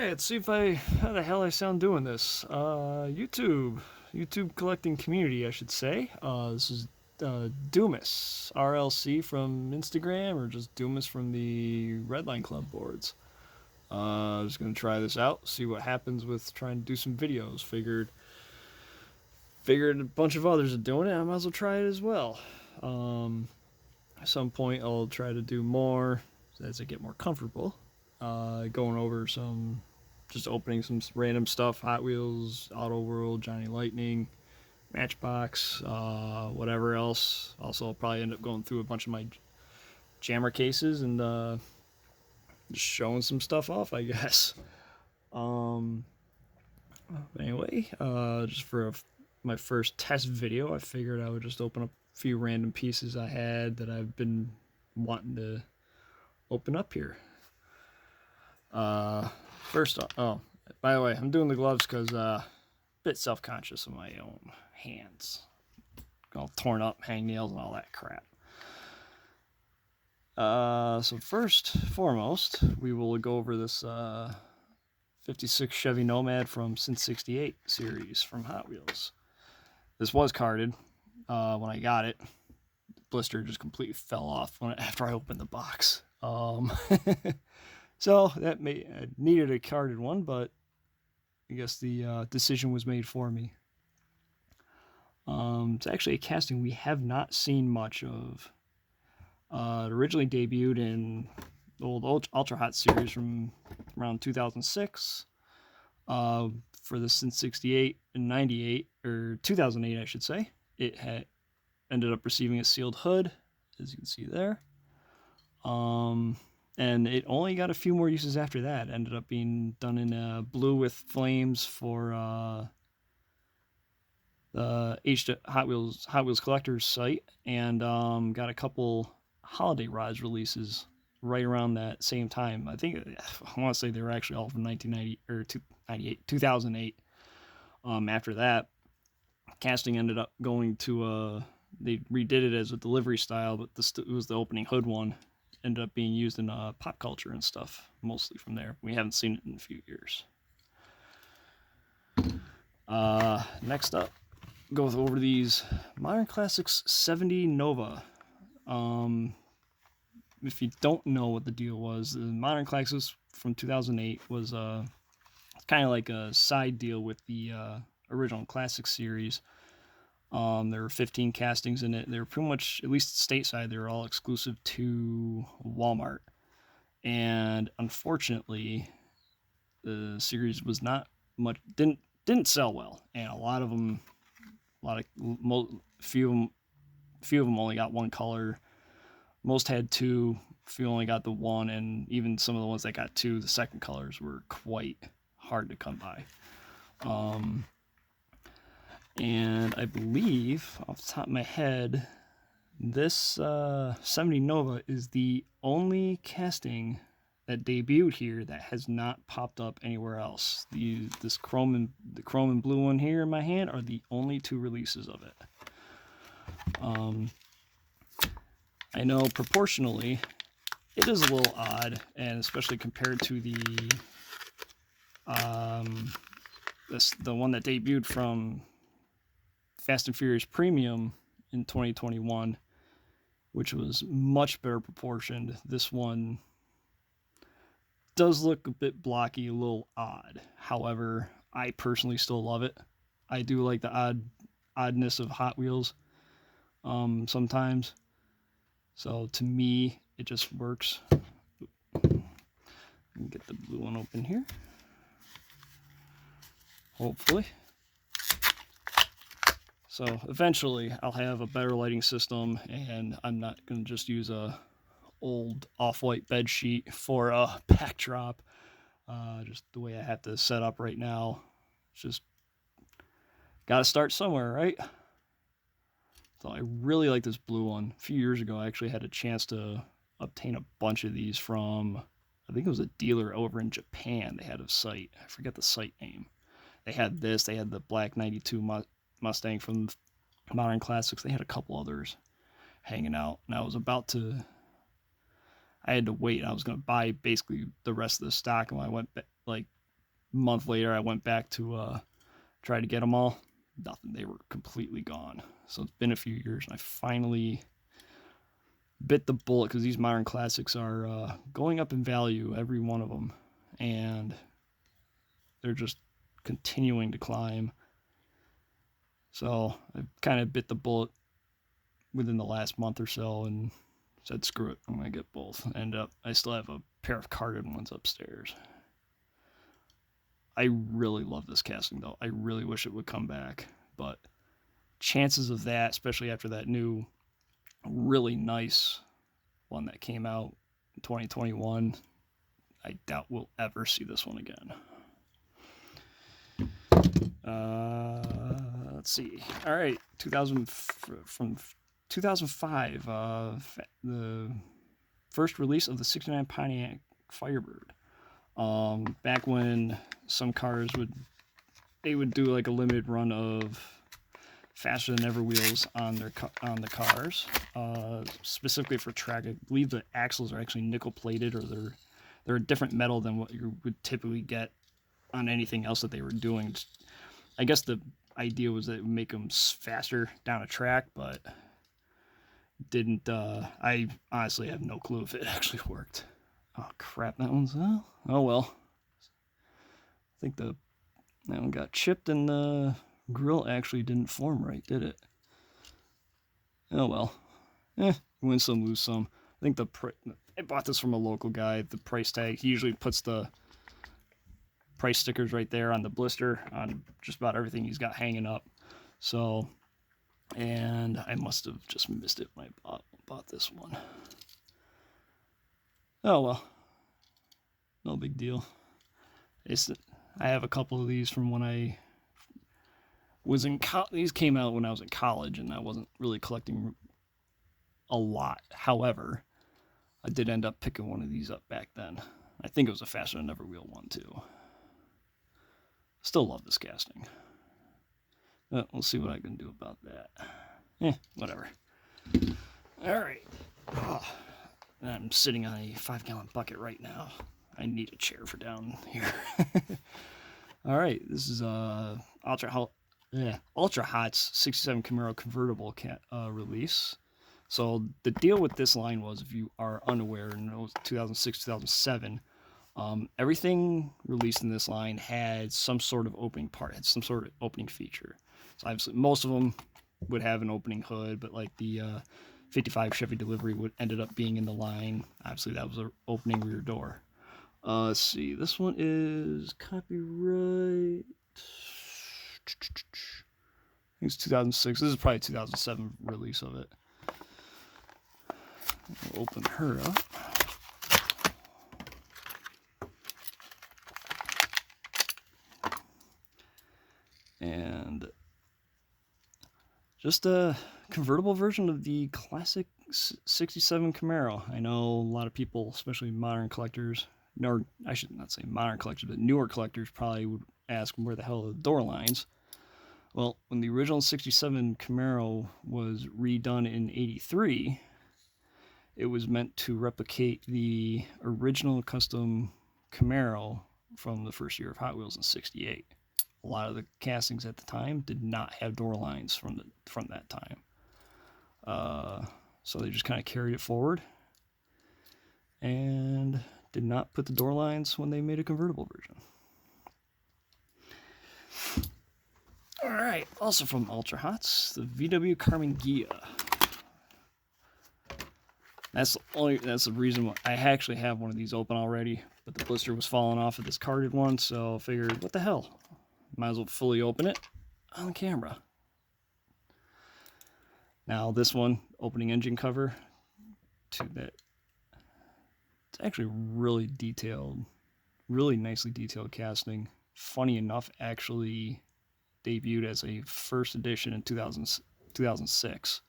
Alright, let's see if how the hell I sound doing this. YouTube collecting community, I should say. This is Doomis, RLC from Instagram, or just Doomis from the Redline Club boards. Just gonna try this out, see what happens with trying to do some videos. Figured a bunch of others are doing it, I might as well try it as well. At some point I'll try to do more as I get more comfortable. Going over just opening some random stuff, Hot Wheels, Auto World, Johnny Lightning, Matchbox, whatever else. Also, I'll probably end up going through a bunch of my jammer cases and just showing some stuff off, I guess. Anyway, just for my first test video, I figured I would just open up a few random pieces I had that I've been wanting to open up here. First off, oh, by the way, I'm doing the gloves because a bit self-conscious of my own hands. All torn up, hangnails, and all that crap. So first, foremost, we will go over this 56 Chevy Nomad from Sin 68 series from Hot Wheels. This was carded when I got it. The blister just completely fell off after I opened the box. So that needed a carded one, but I guess the decision was made for me. It's actually a casting we have not seen much of. It originally debuted in the old Ultra Hot series from around 2006 for the Sin 68 and 98, or 2008 I should say. It had ended up receiving a sealed hood, as you can see there. And it only got a few more uses after that. It ended up being done in blue with flames for the Hot Wheels Collectors site, and got a couple holiday rods releases right around that same time. I want to say they were actually all from 1990 or 2008. After that, casting ended up going to they redid it as a delivery style, but it was the opening hood one. Ended up being used in pop culture and stuff, mostly from there. We haven't seen it in a few years. Next up, go over these Modern Classics 70 Nova. If you don't know what the deal was, the Modern Classics from 2008 was kind of like a side deal with the original Classic series. There were 15 castings in it. They were pretty much, at least stateside, they were all exclusive to Walmart. And unfortunately, the series was not much, didn't sell well. And few of them only got one color. Most had two, few only got the one, and even some of the ones that got two, the second colors were quite hard to come by. And I believe, off the top of my head, this 70 Nova is the only casting that debuted here that has not popped up anywhere else. The chrome and blue one here in my hand are the only two releases of it. I know proportionally it is a little odd, and especially compared to the one that debuted from Fast and Furious Premium in 2021, which was much better proportioned. This one does look a bit blocky, a little odd. However, I personally still love it. I do like the oddness of Hot Wheels sometimes. So to me, it just works. Get the blue one open here. Hopefully. So eventually I'll have a better lighting system, and I'm not going to just use a old off-white bed sheet for a backdrop. Just the way I have to set up right now. It's just got to start somewhere, right? So I really like this blue one. A few years ago I actually had a chance to obtain a bunch of these from, I think it was a dealer over in Japan. They had a site. I forget the site name. They had this. They had the black 92 Mustang from Modern Classics. They had a couple others hanging out, and I had to wait. I was going to buy basically the rest of the stock, and when I went month later, I went back to try to get them all. Nothing. They were completely gone. So it's been a few years, and I finally bit the bullet because these modern classics are going up in value, every one of them, and they're just continuing to climb. So I kind of bit the bullet within the last month or so and said, screw it, I'm going to get both. And I still have a pair of carded ones upstairs. I really love this casting, though. I really wish it would come back, but chances of that, especially after that new, really nice one that came out in 2021, I doubt we'll ever see this one again. Let's see. All right, from 2005, the first release of the '69 Pontiac Firebird. Back when some cars would do like a limited run of faster than ever wheels on the cars, specifically for track. I believe the axles are actually nickel plated, or they're a different metal than what you would typically get on anything else that they were doing. I guess the idea was that it would make them faster down a track, but didn't. I honestly have no clue if it actually worked. Oh crap, that one's oh well. I think that one got chipped and the grill actually didn't form right, did it? Oh well. Win some, lose some. I think I bought this from a local guy. The price tag, he usually puts the price stickers right there on the blister on just about everything he's got hanging up. So, and I must have just missed it when I bought this one. Oh well, no big deal. I have a couple of these from when I was in these came out when I was in college, and I wasn't really collecting a lot. However, I did end up picking one of these up back then. I think it was a faster than ever wheel one too. Still love this casting. We'll see what I can do about that. Whatever. All right. I'm sitting on a 5-gallon bucket right now. I need a chair for down here. All right. This is Ultra Hot's 67 Camaro convertible release. So the deal with this line was, if you are unaware, in 2006, 2007, everything released in this line had some sort of opening part, had some sort of opening feature. So obviously most of them would have an opening hood, but like the 55 Chevy Delivery ended up being in the line. Obviously that was an opening rear door. Let's see, this one is copyright, I think it's 2006. This is probably 2007 release of it. We'll open her up. And just a convertible version of the classic 67 Camaro. I know a lot of people, especially modern collectors, or I should not say modern collectors, but newer collectors probably would ask where the hell are the door lines. Well, when the original 67 Camaro was redone in 83, it was meant to replicate the original custom Camaro from the first year of Hot Wheels in 68. A lot of the castings at the time did not have door lines from that time. So they just kind of carried it forward and did not put the door lines when they made a convertible version. All right, also from Ultra Hots, the VW Carmen Ghia. That's the reason why I actually have one of these open already, but the blister was falling off of this carded one, so I figured, what the hell? Might as well fully open it on camera. Now this one, opening engine cover, it's actually really detailed, really nicely detailed casting. Funny enough, actually debuted as a first edition in 2006,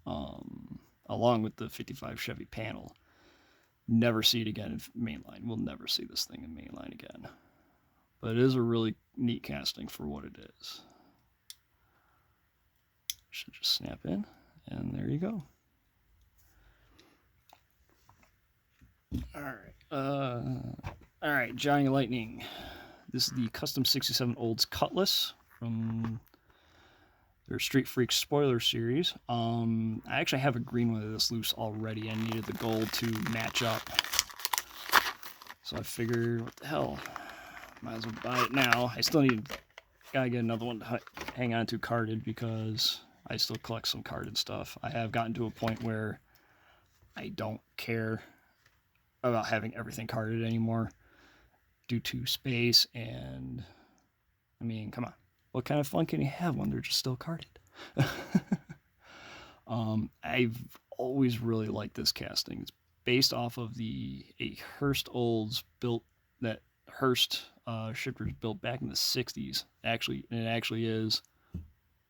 along with the 55 Chevy panel. Never see it again in mainline. We'll never see this thing in mainline again. But it is a really neat casting for what it is. Should just snap in, and there you go. All right, Johnny Lightning. this is the Custom 67 Olds Cutlass from their Street Freaks spoiler series. I actually have a green one of this loose already. I needed the gold to match up. So I figured, what the hell, might as well buy it now. I still gotta get another one to hang on to carded because I still collect some carded stuff. I have gotten to a point where I don't care about having everything carded anymore due to space, and I mean, come on, what kind of fun can you have when they're just still carded? I've always really liked this casting. It's based off of a Hurst Olds built, that Hurst shifters built back in the 60s. It actually is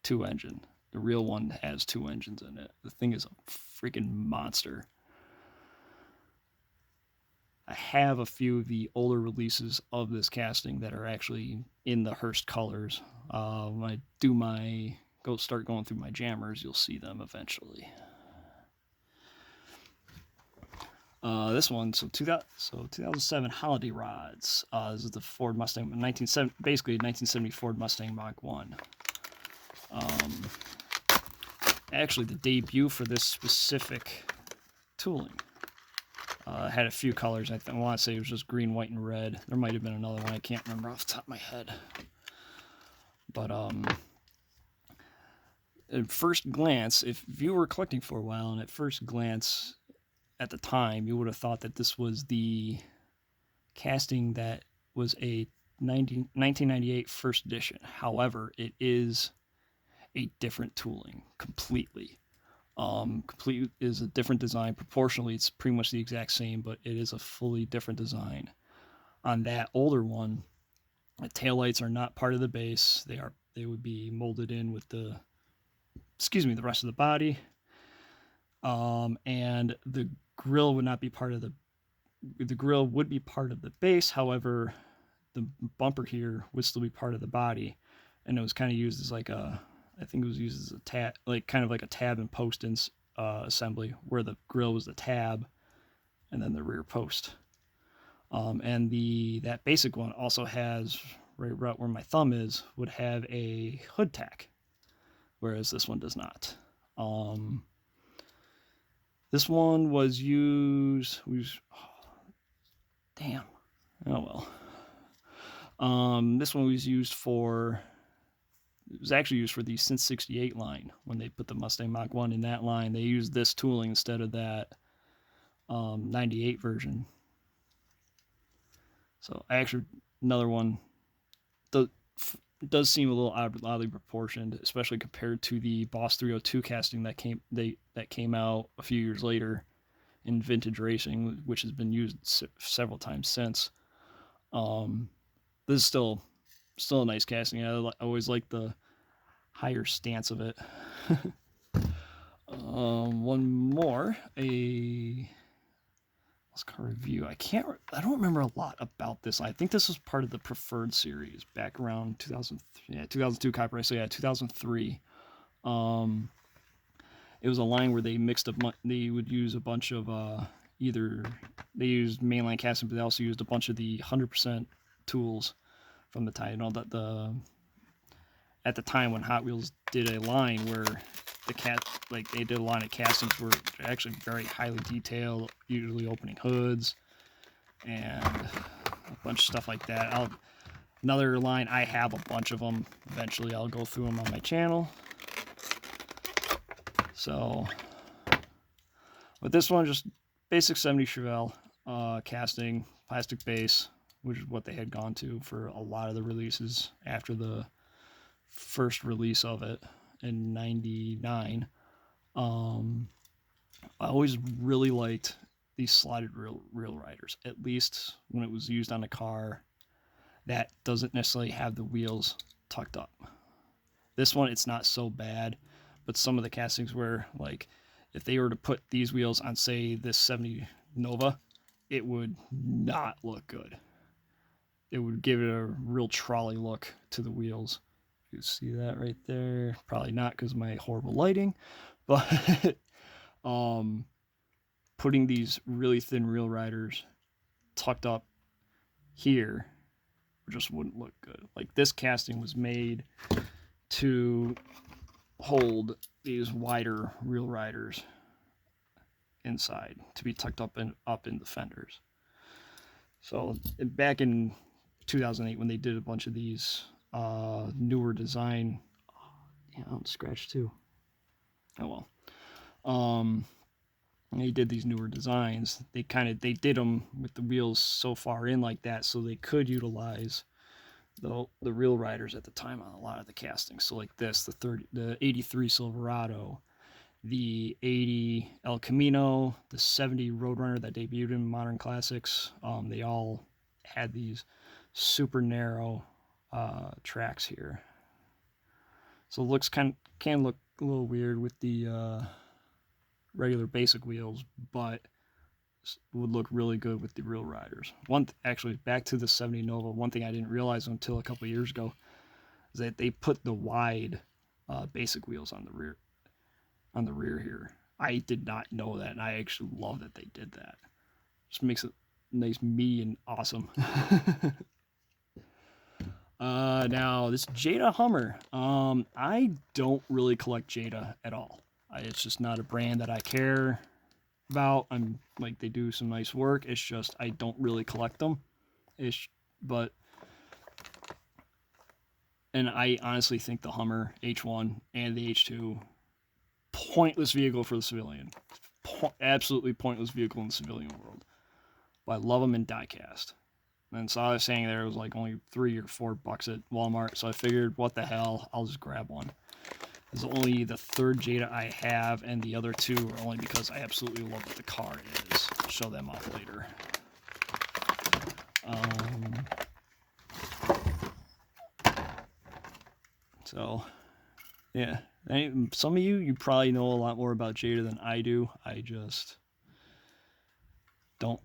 2-engine. The real one has 2 engines in it. The thing is a freaking monster. I have a few of the older releases of this casting that are actually in the Hurst colors. When I do start going through my jammers, you'll see them eventually. This one, so 2007 holiday rods. This is the Ford Mustang, basically a 1970 Ford Mustang Mach 1. Actually, the debut for this specific tooling. Had a few colors. I want to say it was just green, white, and red. There might have been another one. I can't remember off the top of my head. But at first glance, if you were collecting for a while, and at first glance, at the time, you would have thought that this was the casting that was a 1998 first edition. However, it is a different tooling completely. Completely is a different design. Proportionally, it's pretty much the exact same, but it is a fully different design. On that older one, the taillights are not part of the base. They would be molded in with the rest of the body. And the grill would not be part of the grill would be part of the base. However, the bumper here would still be part of the body, and it was kind of used as I think it was used as a tab, kind of like a tab and post assembly, where the grill was the tab and then the rear post. And that basic one also has, right where my thumb is, would have a hood tack, whereas this one does not. This one was used. Damn. Oh well. This one was used for. It was actually used for the Since 68 line. When they put the Mustang Mach 1 in that line, they used this tooling instead of that 98 version. So another one does seem a little oddly proportioned, especially compared to the Boss 302 casting that came out a few years later in vintage racing, which has been used several times since. This is still a nice casting. I always like the higher stance of it. One more, let's car review. I don't remember a lot about this. I think this was part of the Preferred series back around 2002 copyright. So yeah, 2003. It was a line where they they would use a bunch of they used mainline casting, but they also used a bunch of the 100% tools from the time. At the time when Hot Wheels did a line where they did a line of castings were actually very highly detailed, usually opening hoods and a bunch of stuff like that. Another line, I have a bunch of them. Eventually I'll go through them on my channel. So, but this one, just basic 70 Chevelle casting, plastic base, which is what they had gone to for a lot of the releases after the first release of it in 99. I always really liked these slotted real riders, at least when it was used on a car that doesn't necessarily have the wheels tucked up. This one, it's not so bad, but some of the castings where, if they were to put these wheels on, say, this 70 Nova, it would not look good. It would give it a real trolley look to the wheels. You see that right there? Probably not because of my horrible lighting, but putting these really thin real riders tucked up here just wouldn't look good. Like this casting was made to hold these wider real riders inside to be tucked up in the fenders. So back in 2008 when they did a bunch of these newer design, yeah, I'm scratched too. Oh well. They did these newer designs. They did them with the wheels so far in like that, so they could utilize the real riders at the time on a lot of the castings. So like this, the 83 Silverado, the 80 El Camino, the 70 Roadrunner that debuted in Modern Classics. They all had these super narrow tracks here. So it looks can look a little weird with the regular basic wheels, but would look really good with the real riders. Actually, back to the 70 Nova, one thing I didn't realize until a couple years ago is that they put the wide basic wheels on the rear here. I did not know that, and I actually love that they did that. Just makes it nice, meaty, and awesome. Now this Jada Hummer. I don't really collect Jada at all. It's just not a brand that I care about. I'm like, they do some nice work. It's just I don't really collect them. And I honestly think the Hummer H1 and the H2, pointless vehicle for the civilian. Absolutely pointless vehicle in the civilian world. But I love them in diecast. And so I was saying there was like only $3 or $4 at Walmart, so I figured, what the hell, I'll just grab one. It's only the third Jada I have, and the other two are only because I absolutely love what the car is. I'll show them off later. So, yeah. Some of you probably know a lot more about Jada than I do. I just don't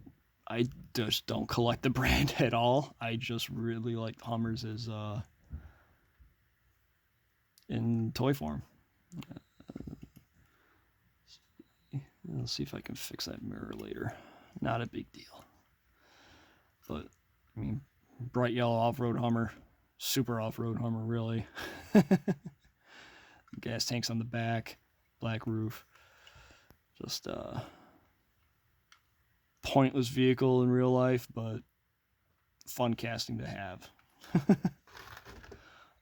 collect the brand at all. I just really like the Hummers as in toy form. I'll see if I can fix that mirror later. Not a big deal. But, I mean, bright yellow off-road Hummer. Super off-road Hummer, really. Gas tanks on the back. Black roof. Just pointless vehicle in real life, but fun casting to have.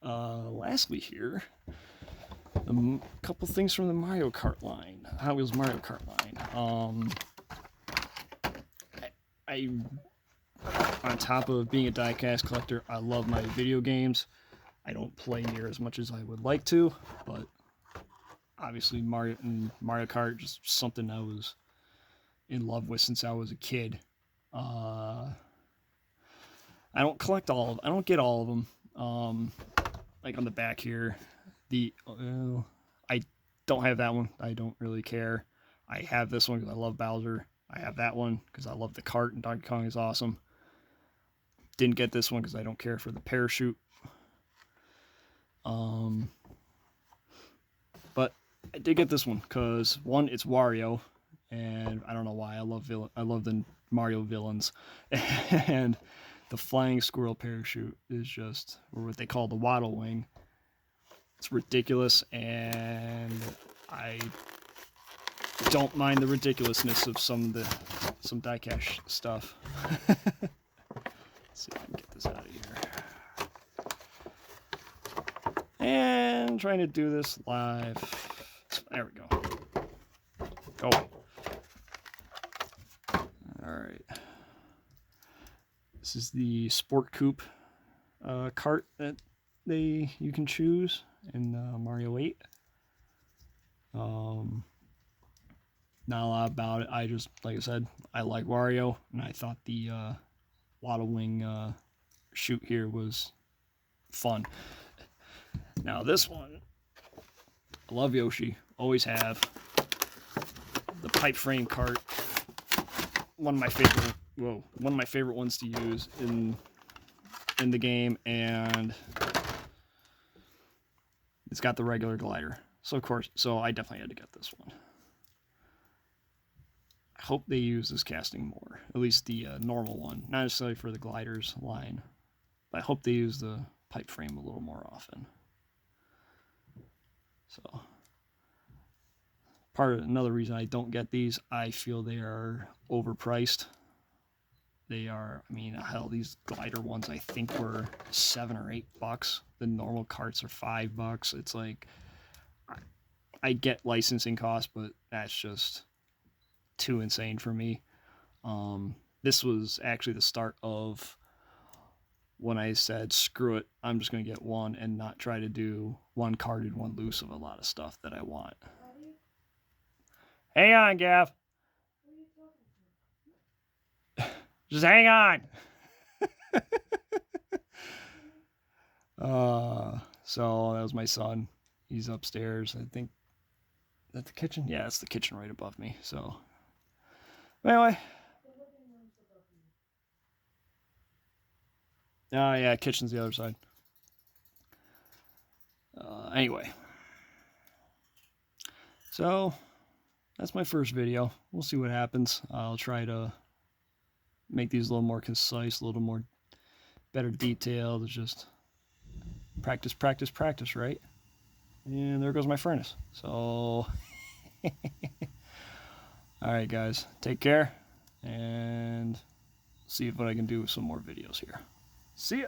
Lastly here, a couple things from the Mario Kart line. Hot Wheels Mario Kart line. I on top of being a diecast collector, I love my video games. I don't play near as much as I would like to, but obviously Mario Kart just something I was in love with since I was a kid. I don't collect all of. I don't get all of them. Like on the back here, I don't have that one. I don't really care. I have this one because I love Bowser. I have that one because I love the Kart, and Donkey Kong is awesome. Didn't get this one because I don't care for the parachute. But I did get this one because, one, it's Wario, and I don't know why. I love the Mario villains, and the flying squirrel parachute is just, or what they call the waddle wing. It's ridiculous, and I don't mind the ridiculousness of some diecast stuff. Let's see if I can get this out of here. And trying to do this live. There we go. Go. Alright. This is the Sport Coupe Kart that you can choose in Mario 8. Not a lot about it. I just, like I said, I like Wario, and I thought the waddle wing shoot here was fun. Now this one, I love Yoshi, always have. The pipe frame cart, one of my favorite ones to use in the game, and it's got the regular glider. So I definitely had to get this one. I hope they use this casting more, at least the normal one, not necessarily for the gliders line. I hope they use the pipe frame a little more often. So another reason I don't get these, I feel they are overpriced. They are, I mean, hell, these glider ones I think were $7 or $8. The normal carts are $5. It's like, I get licensing costs, but that's just too insane for me. This was actually the start of when I said, screw it, I'm just going to get one and not try to do one carded, one loose of a lot of stuff that I want. Hang on, Gav. Just hang on. So that was my son. He's upstairs. I think that's the kitchen. Yeah, it's the kitchen right above me. So anyway. Oh yeah, kitchen's the other side. Anyway. So that's my first video. We'll see what happens. I'll try to make these a little more concise, a little more better detailed. It's just practice, practice, practice, right? And there goes my furnace. So, alright guys, take care, and see what I can do with some more videos here. See ya!